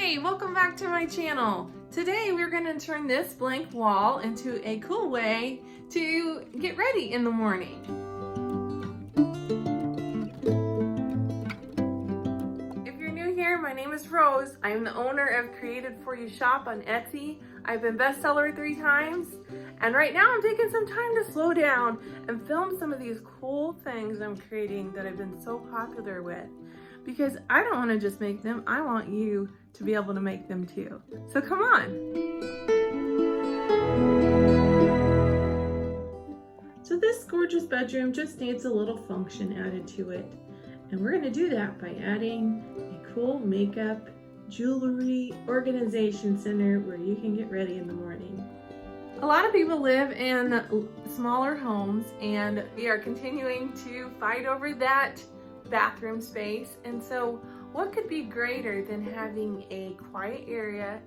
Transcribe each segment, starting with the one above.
Hey, welcome back to my channel. Today we're going to turn this blank wall into a cool way to get ready in the morning. If you're new here, my name is Rose. I'm the owner of Created For You Shop on Etsy. I've been bestseller 3 times, and right now I'm taking some time to slow down and film some of these cool things I'm creating that I've been so popular with. Because I don't want to just make them, I want you to be able to make them too. So come on. So this gorgeous bedroom just needs a little function added to it. And we're going to do that by adding a cool makeup, jewelry, organization center where you can get ready in the morning. A lot of people live in smaller homes, and we are continuing to fight over that bathroom space. And so what could be greater than having a quiet area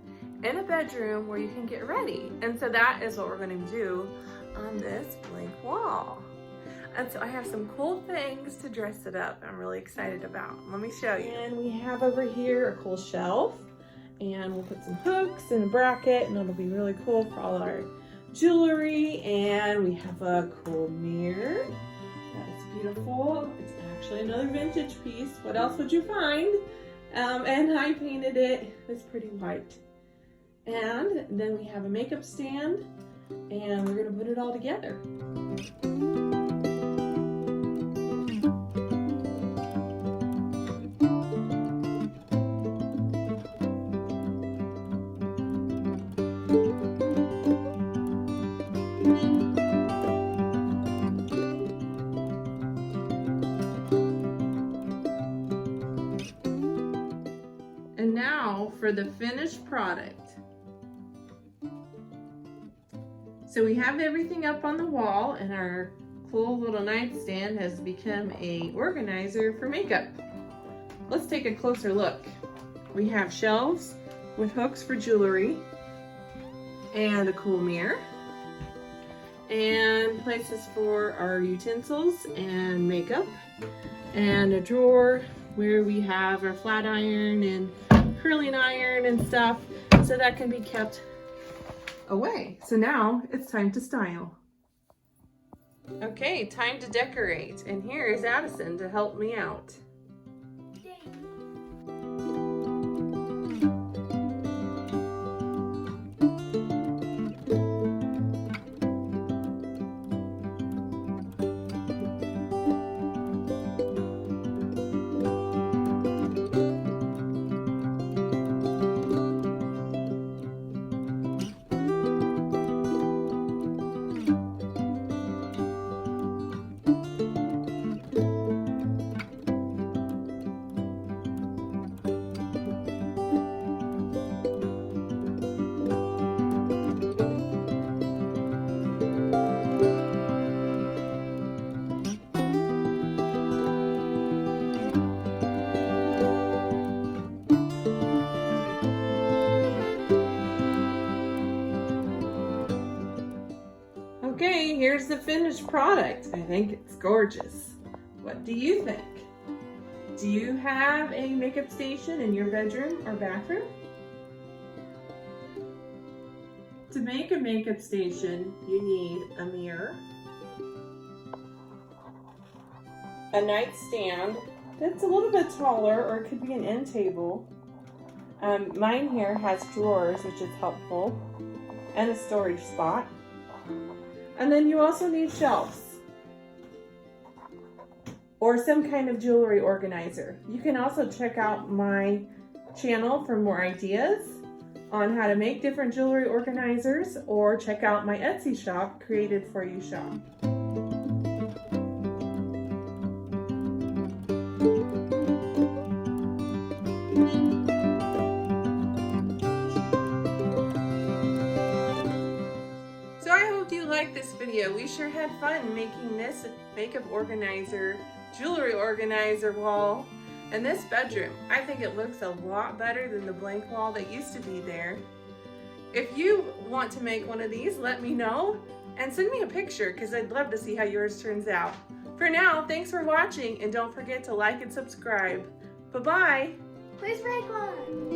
in a bedroom where you can get ready? And so that is what we're going to do on this blank wall. And so I have some cool things to dress it up I'm really excited about. Let me show you. And we have over here a cool shelf, and we'll put some hooks and a bracket, and it'll be really cool for all our jewelry. And we have a cool mirror. That's beautiful. It's actually another vintage piece. What else would you find? And I painted it. It's pretty white. And then we have a makeup stand, and we're going to put it all together. And now for the finished product. So we have everything up on the wall, and our cool little nightstand has become a organizer for makeup. Let's take a closer look. We have shelves with hooks for jewelry, and a cool mirror, and places for our utensils and makeup, and a drawer where we have our flat iron and curling iron and stuff, so that can be kept away. So now it's time to style. Okay, time to decorate. And here is Addison to help me out. Okay, here's the finished product. I think it's gorgeous. What do you think? Do you have a makeup station in your bedroom or bathroom? To make a makeup station, you need a mirror, a nightstand that's a little bit taller, or it could be an end table. Mine here has drawers, which is helpful, and a storage spot. And then you also need shelves or some kind of jewelry organizer. You can also check out my channel for more ideas on how to make different jewelry organizers, or check out my Etsy shop, Created For You Shop. Like this video. We sure had fun making this makeup organizer, jewelry organizer wall, and this bedroom. I think it looks a lot better than the blank wall that used to be there. If you want to make one of these, let me know and send me a picture, because I'd love to see how yours turns out. For now, thanks for watching, and don't forget to like and subscribe. Bye-bye. Please make one.